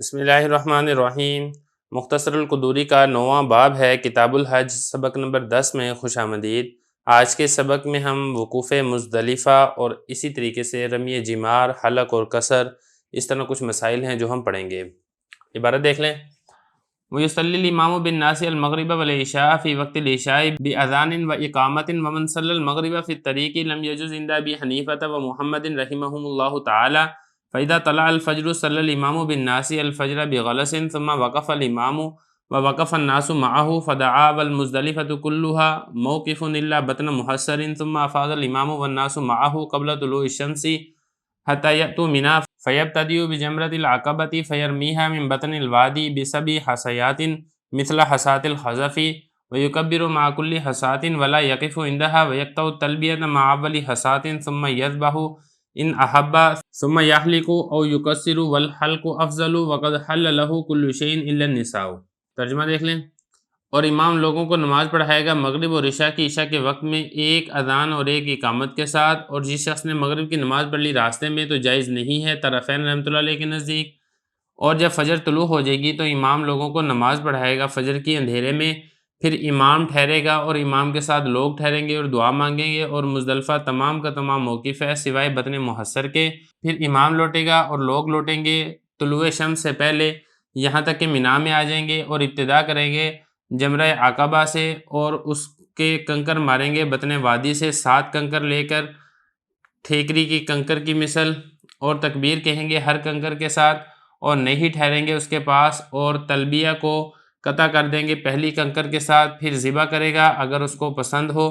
بسم اللہ الرحمن الرحیم۔ مختصر القدوری کا 9واں باب ہے، کتاب الحج، سبق نمبر 10 میں خوش آمدید۔ آج کے سبق میں ہم وقوف مزدلفہ اور اسی طریقے سے رمی جمار، حلق اور قصر، اس طرح کچھ مسائل ہیں جو ہم پڑھیں گے۔ عبارت دیکھ لیں۔ وَيُصَلِّي الْإِمَامُ بِالنَّاسِ الْمَغْرِبَ وَالْعِشَاءَ فِي وَقْتِ الْعِشَاءِ بِأَذَانٍ وَإِقَامَةٍ وَمَنْ صَلَّى الْمَغْرِبَ فِي الطَّرِيقِ لَمْ يَجُزْ عِنْدَ أَبِي حَنِيفَةَ وَمُحَمَّدٍ رَحِمَهُمُ اللَّهُ تَعَالَى فَإِذَا طَلَعَ الْفَجْرُ صَلَّى الْإِمَامُ بِالنَّاسِ الْفَجْرَ بِغَلَسٍ ثُمَّ وَقَفَ الْإِمَامُ وَوَقَفَ النَّاسُ مَعَهُ فَدَعَا وَالْمُزْدَلِفَةُ كُلُّهَا مَوْقِفٌ إِلَّا بَطْنَ مُحَصَّرٍ ثُمَّ أَفَاضَ الْإِمَامُ وَالنَّاسُ مَعَهُ قبل طلوع الشمس حتى يأتوا منى فيبتدئ بجمرة العقبة فيرميها من بطن الوادي بسبع حصيات مثل حصاة الخزف ويكبر مع كل حصاة ولا يقف عندها ويقطع التلبية مع أول حصاة ثم يذبح إن أحب ثم يحلق أو يكسر والحلق أفضل وقد حل له كل شيء إلا النساء۔ ترجمہ دیکھ لیں۔ اور امام لوگوں کو نماز پڑھائے گا مغرب اور عشاء کے وقت میں ایک اذان اور ایک اقامت کے ساتھ، اور جس شخص نے مغرب کی نماز پڑھ لی راستے میں تو جائز نہیں ہے طرفین رحمۃ اللہ علیہ کے نزدیک۔ اور جب فجر طلوع ہو جائے گی تو امام لوگوں کو نماز پڑھائے گا فجر کی اندھیرے میں، پھر امام ٹھہرے گا اور امام کے ساتھ لوگ ٹھہریں گے اور دعا مانگیں گے، اور مزدلفہ تمام کا تمام موقف ہے سوائے بطن محصر کے۔ پھر امام لوٹے گا اور لوگ لوٹیں گے طلوع شمس سے پہلے، یہاں تک کہ مینا میں آ جائیں گے اور ابتدا کریں گے جمرہ عقبہ سے، اور اس کے کنکر ماریں گے بطن وادی سے 7 کنکر لے کر ٹھیکری کی کنکر کی مثل، اور تکبیر کہیں گے ہر کنکر کے ساتھ، اور نہیں ٹھہریں گے اس کے پاس، اور تلبیہ کو قطع کر دیں گے پہلی کنکر کے ساتھ، پھر ذبح کرے گا اگر اس کو پسند ہو،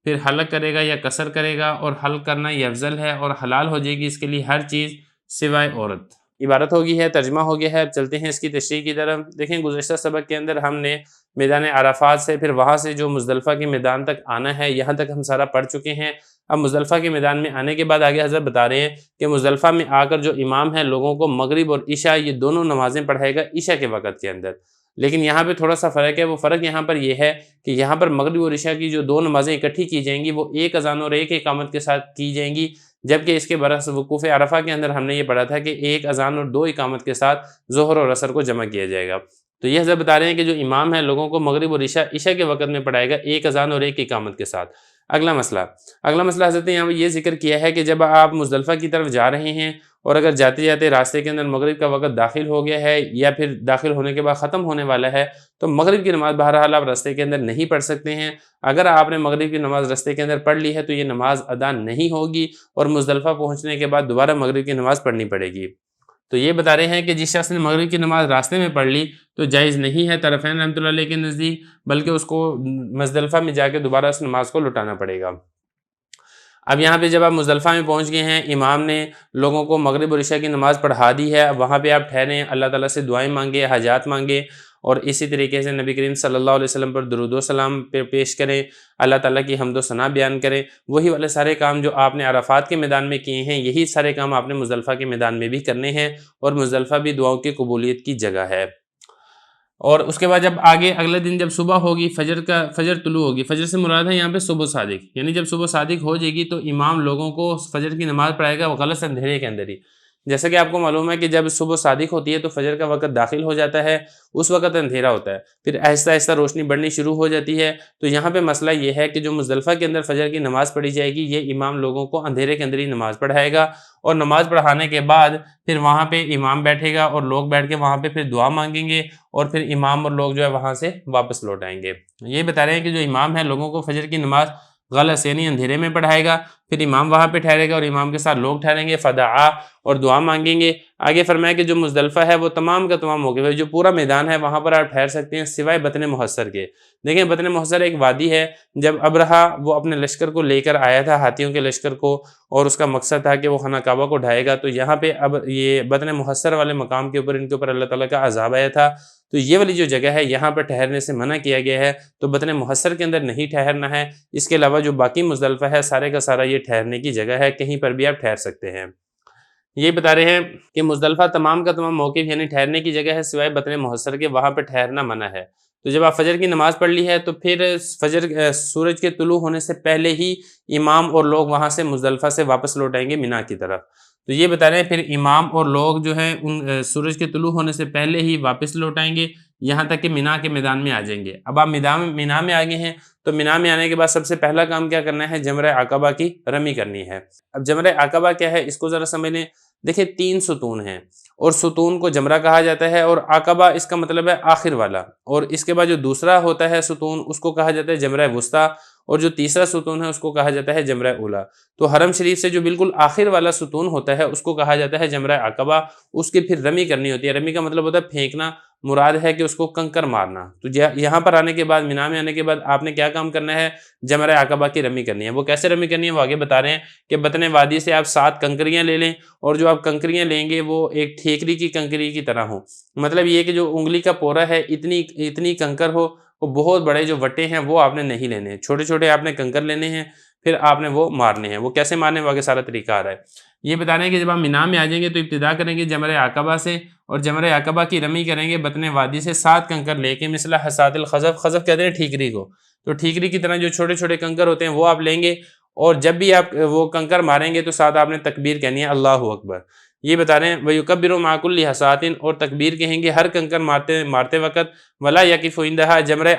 پھر حلق کرے گا یا قصر کرے گا، اور حلق کرنا یہ افضل ہے اور حلال ہو جائے گی اس کے لیے ہر چیز سوائے عورت۔ عبارت ہوگی ہے، ترجمہ ہو گیا ہے۔ اب چلتے ہیں اس کی تشریح کی طرف۔ دیکھیں گزشتہ سبق کے اندر ہم نے میدان عرفات سے پھر وہاں سے جو مزدلفہ کے میدان تک آنا ہے یہاں تک ہم سارا پڑھ چکے ہیں۔ اب مزدلفہ کے میدان میں آنے کے بعد آگے حضرت بتا رہے ہیں کہ مزدلفہ میں آ کر جو امام ہے لوگوں کو مغرب اور عشاء یہ دونوں نمازیں پڑھائے گا عشاء کے وقت کے اندر، لیکن یہاں پہ تھوڑا سا فرق ہے۔ وہ فرق یہاں پر یہ ہے کہ یہاں پر مغرب اور عشاء کی جو 2 نمازیں اکٹھی کی جائیں گی وہ ایک اذان اور ایک اقامت کے ساتھ کی جائیں گی، جبکہ اس کے برعکس وقوف عرفہ کے اندر ہم نے یہ پڑھا تھا کہ ایک اذان اور 2 اقامت کے ساتھ ظہر اور عصر کو جمع کیا جائے گا۔ تو یہ حضرت بتا رہے ہیں کہ جو امام ہے لوگوں کو مغرب اور عشاء کے وقت میں پڑھائے گا ایک اذان اور ایک اقامت کے ساتھ۔ اگلا مسئلہ حضرت نے یہاں یہ ذکر کیا ہے کہ جب آپ مزدلفہ کی طرف جا رہے ہیں اور اگر جاتے جاتے راستے کے اندر مغرب کا وقت داخل ہو گیا ہے یا پھر داخل ہونے کے بعد ختم ہونے والا ہے تو مغرب کی نماز بہرحال آپ راستے کے اندر نہیں پڑھ سکتے ہیں۔ اگر آپ نے مغرب کی نماز راستے کے اندر پڑھ لی ہے تو یہ نماز ادا نہیں ہوگی اور مزدلفہ پہنچنے کے بعد دوبارہ مغرب کی نماز پڑھنی پڑے گی۔ تو یہ بتا رہے ہیں کہ جس شخص نے مغرب کی نماز راستے میں پڑھ لی تو جائز نہیں ہے طرفین رحمۃ اللہ علیہ کے نزدیک، بلکہ اس کو مزدلفہ میں جا کے دوبارہ اس نماز کو لوٹانا پڑے گا۔ اب یہاں پہ جب آپ مزدلفہ میں پہنچ گئے ہیں، امام نے لوگوں کو مغرب اور عشاء کی نماز پڑھا دی ہے، اب وہاں پہ آپ ٹھہریں، اللہ تعالیٰ سے دعائیں مانگے، حاجات مانگے، اور اسی طریقے سے نبی کریم صلی اللہ علیہ وسلم پر درود و سلام پیش کریں، اللہ تعالیٰ کی حمد و ثنا بیان کریں۔ وہی والے سارے کام جو آپ نے عرفات کے میدان میں کیے ہیں یہی سارے کام آپ نے مزدلفہ کے میدان میں بھی کرنے ہیں، اور مزدلفہ بھی دعاؤں کی قبولیت کی جگہ ہے۔ اور اس کے بعد جب آگے اگلے دن جب صبح ہوگی فجر طلوع ہوگی، فجر سے مراد ہے یہاں پہ صبح صادق، یعنی جب صبح صادق ہو جائے گی تو امام لوگوں کو فجر کی نماز پڑھائے گا وہ غلط اندھیرے کے اندر ہی۔ جیسا کہ آپ کو معلوم ہے کہ جب صبح صادق ہوتی ہے تو فجر کا وقت داخل ہو جاتا ہے، اس وقت اندھیرا ہوتا ہے، پھر آہستہ آہستہ روشنی بڑھنی شروع ہو جاتی ہے۔ تو یہاں پہ مسئلہ یہ ہے کہ جو مزدلفہ کے اندر فجر کی نماز پڑھی جائے گی یہ امام لوگوں کو اندھیرے کے اندر ہی نماز پڑھائے گا، اور نماز پڑھانے کے بعد پھر وہاں پہ امام بیٹھے گا اور لوگ بیٹھ کے وہاں پہ پھر دعا مانگیں گے، اور پھر امام اور لوگ جو ہے وہاں سے واپس لوٹ آئیں گے۔ یہ بتا رہے ہیں کہ جو امام ہے لوگوں کو فجر کی نماز غلط یعنی اندھیرے میں پڑھائے گا، پھر امام وہاں پہ ٹھہرے گا اور امام کے ساتھ لوگ ٹھہریں گے، فدعا اور دعا مانگیں گے۔ آگے فرمایا کہ جو مزدلفہ ہے وہ تمام کا تمام موقف ہے، جو پورا میدان ہے وہاں پر آپ ٹھہر سکتے ہیں سوائے بطن محصر کے۔ دیکھیں بطن محصر ایک وادی ہے، جب ابرہہ وہ اپنے لشکر کو لے کر آیا تھا، ہاتھیوں کے لشکر کو، اور اس کا مقصد تھا کہ وہ خانہ کعبہ کو ڈھائے گا، تو یہاں پہ اب یہ بطن محصر والے مقام کے اوپر ان کے اوپر اللہ تعالیٰ کا عذاب آیا تھا، تو یہ والی جو جگہ ہے یہاں پر ٹھہرنے سے منع کیا گیا ہے، تو بطن محصر کے اندر نہیں ٹھہرنا ہے۔ اس کے علاوہ جو باقی مزدلفہ ہے سارے کا سارا یہ ٹھہرنے کی جگہ ہے، کہیں پر بھی آپ ٹھہر سکتے ہیں۔ یہ بتا رہے ہیں کہ مزدلفہ تمام کا تمام موقف یعنی ٹھہرنے کی جگہ ہے سوائے بطن محصر کے، وہاں پہ ٹھہرنا منع ہے۔ تو جب آپ فجر کی نماز پڑھ لی ہے تو پھر سورج کے طلوع ہونے سے پہلے ہی امام اور لوگ وہاں سے مزدلفہ سے واپس لوٹ آئیں گے مینا کی طرف۔ تو یہ بتا رہے ہیں پھر امام اور لوگ جو ہیں ان سورج کے طلوع ہونے سے پہلے ہی واپس لوٹ آئیں گے یہاں تک کہ مینا کے میدان میں آ جائیں گے۔ اب آپ مینا میں آ گئے ہیں تو مینا میں آنے کے بعد سب سے پہلا کام کیا کرنا ہے؟ جمرہ عقبہ کی رمی کرنی ہے۔ اب جمرہ عقبہ کیا ہے اس کو ذرا سمجھ لیں۔ دیکھیں 3 ستون ہیں اور ستون کو جمرہ کہا جاتا ہے، اور عقبہ اس کا مطلب ہے آخر والا، اور اس کے بعد جو دوسرا ہوتا ہے ستون اس کو کہا جاتا ہے جمرہ وسطیٰ، اور جو تیسرا ستون ہے اس کو کہا جاتا ہے جمرہ اولیٰ۔ تو حرم شریف سے جو بالکل آخر والا ستون ہوتا ہے اس کو کہا جاتا ہے جمرہ عقبہ، اس کی پھر رمی کرنی ہوتی ہے۔ رمی کا مطلب ہوتا ہے پھینکنا، مراد ہے کہ اس کو کنکر مارنا۔ تو یہاں پر آنے کے بعد، مینا میں آنے کے بعد آپ نے کیا کام کرنا ہے؟ جمرہ عقبہ کی رمی کرنی ہے۔ وہ کیسے رمی کرنی ہے وہ آگے بتا رہے ہیں کہ بطن وادی سے آپ 7 کنکریاں لے لیں، اور جو آپ کنکریاں لیں گے وہ ایک ٹھیکری کی کنکری کی طرح ہوں، مطلب یہ کہ جو انگلی کا پورا ہے اتنی کنکر ہو، وہ بہت بڑے جو وٹے ہیں وہ آپ نے نہیں لینے ہیں، چھوٹے چھوٹے آپ نے کنکر لینے ہیں، پھر آپ نے وہ مارنے ہیں۔ وہ کیسے مارنے ہیں وہ آگے سارا طریقہ آ رہا ہے۔ یہ بتا رہے ہیں کہ جب آپ مینا میں آ جائیں گے تو ابتدا کریں گے جمرہ عقبہ سے، اور جمرہ عقبہ کی رمی کریں گے بطن وادی سے 7 کنکر لے کے، مثل حصاد الخزف، خزف کہتے ہیں ٹھیکری کو، تو ٹھیکری کی طرح جو چھوٹے چھوٹے کنکر ہوتے ہیں وہ آپ لیں گے، اور جب بھی آپ وہ کنکر ماریں گے تو ساتھ آپ نے تکبیر کہنی ہے، اللہ اکبر۔ یہ بتا رہے ہیں وَيُكَبِّرُ مَعَ كُلِّ حَصَاةٍ، اور تکبیر کہیں گے ہر کنکر مارتے وقت، وَلَا يَقِفُ عِندَهَا، جمرہ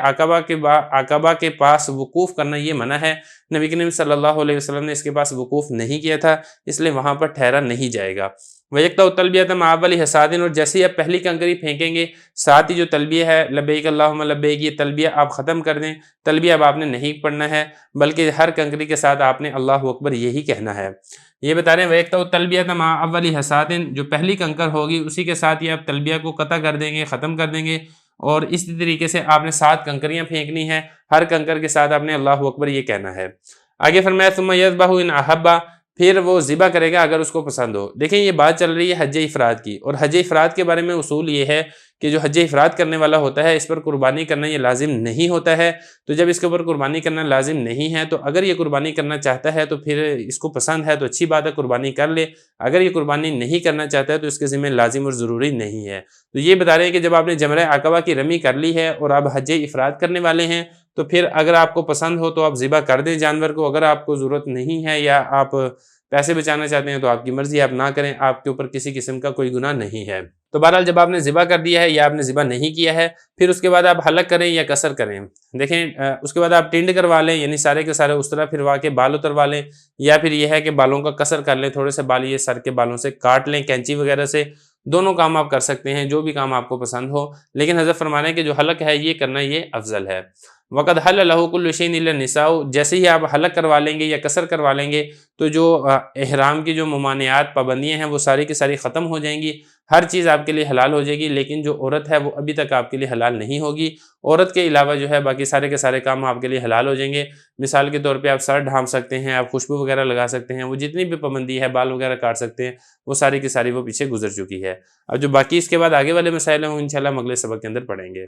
عقبہ کے پاس وقوف کرنا یہ منع ہے۔ نبی کریم صلی اللہ علیہ وسلم نے اس کے پاس وقوف نہیں کیا تھا، اس لیے وہاں پر ٹھہرا نہیں جائے گا۔ وَيَقْطَعُ التَّلْبِيَةَ مَعَ أَوَّلِ حَصَادٍ، اور جیسے ہی آپ پہلی کنکری پھینکیں گے ساتھ ہی جو تلبیہ ہے لبیک اللہم لبیک، یہ تلبیہ آپ ختم کر دیں۔ تلبیہ اب آپ نے نہیں پڑھنا ہے، بلکہ ہر کنکری کے ساتھ آپ نے اللہ اکبر یہی کہنا ہے۔ یہ بتا رہے ہیں وَيَقْطَعُ التَّلْبِيَةَ مَعَ أَوَّلِ حَصَادٍ، جو پہلی کنکر ہوگی اسی کے ساتھ ہی آپ تلبیہ کو قطع کر دیں گے، ختم کر دیں گے، اور اسی طریقے سے آپ نے 7 کنکریاں پھینکنی ہیں، ہر کنکر کے ساتھ آپ نے اللہ اکبر یہ کہنا ہے۔ آگے فرمایا ثُمَّ يَذْبَحُ إِنْ أَحَبَّ، پھر وہ ذبح کرے گا اگر اس کو پسند ہو۔ دیکھیں یہ بات چل رہی ہے حج افراد کی، اور حج افراد کے بارے میں اصول یہ ہے کہ جو حج افراد کرنے والا ہوتا ہے اس پر قربانی کرنا یہ لازم نہیں ہوتا ہے۔ تو جب اس کے اوپر قربانی کرنا لازم نہیں ہے تو اگر یہ قربانی کرنا چاہتا ہے تو پھر اس کو پسند ہے تو اچھی بات ہے، قربانی کر لے۔ اگر یہ قربانی نہیں کرنا چاہتا ہے تو اس کے ذمہ لازم اور ضروری نہیں ہے۔ تو یہ بتا رہے ہیں کہ جب آپ نے جمرہ عقبہ کی رمی کر لی ہے اور آپ حج افراد کرنے والے ہیں تو پھر اگر آپ کو پسند ہو تو آپ ذبح کر دیں جانور کو، اگر آپ کو ضرورت نہیں ہے یا آپ پیسے بچانا چاہتے ہیں تو آپ کی مرضی، آپ نہ کریں، آپ کے اوپر کسی قسم کا کوئی گناہ نہیں ہے۔ تو بہرحال جب آپ نے ذبح کر دیا ہے یا آپ نے ذبح نہیں کیا ہے، پھر اس کے بعد آپ حلق کریں یا قصر کریں۔ دیکھیں اس کے بعد آپ ٹنڈ کروا لیں، یعنی سارے کے سارے اس طرح پھروا کے بال اتروا لیں، یا پھر یہ ہے کہ بالوں کا قصر کر لیں، تھوڑے سے بال یہ سر کے بالوں سے کاٹ لیں کینچی وغیرہ سے۔ دونوں کام آپ کر سکتے ہیں، جو بھی کام آپ کو پسند ہو، لیکن حضرت فرمانے کہ جو حلق ہے یہ کرنا یہ افضل ہے۔ وقد حل له كل شيء الا النساء، جیسے ہی آپ حلق کروا لیں گے یا قصر کروا لیں گے تو جو احرام کی جو ممانعات پابندیاں ہیں وہ ساری کی ساری ختم ہو جائیں گی، ہر چیز آپ کے لیے حلال ہو جائے گی، لیکن جو عورت ہے وہ ابھی تک آپ کے لیے حلال نہیں ہوگی۔ عورت کے علاوہ جو ہے باقی سارے کے سارے کام آپ کے لیے حلال ہو جائیں گے۔ مثال کے طور پہ آپ سر ڈھانپ سکتے ہیں، آپ خوشبو وغیرہ لگا سکتے ہیں، وہ جتنی بھی پابندی ہے، بال وغیرہ کاٹ سکتے ہیں، وہ ساری کی ساری وہ پیچھے گزر چکی ہے۔ اب جو باقی اس کے بعد آگے والے مسائل ہیں وہ انشاءاللہ ہم اگلے سبق کے اندر پڑھیں گے۔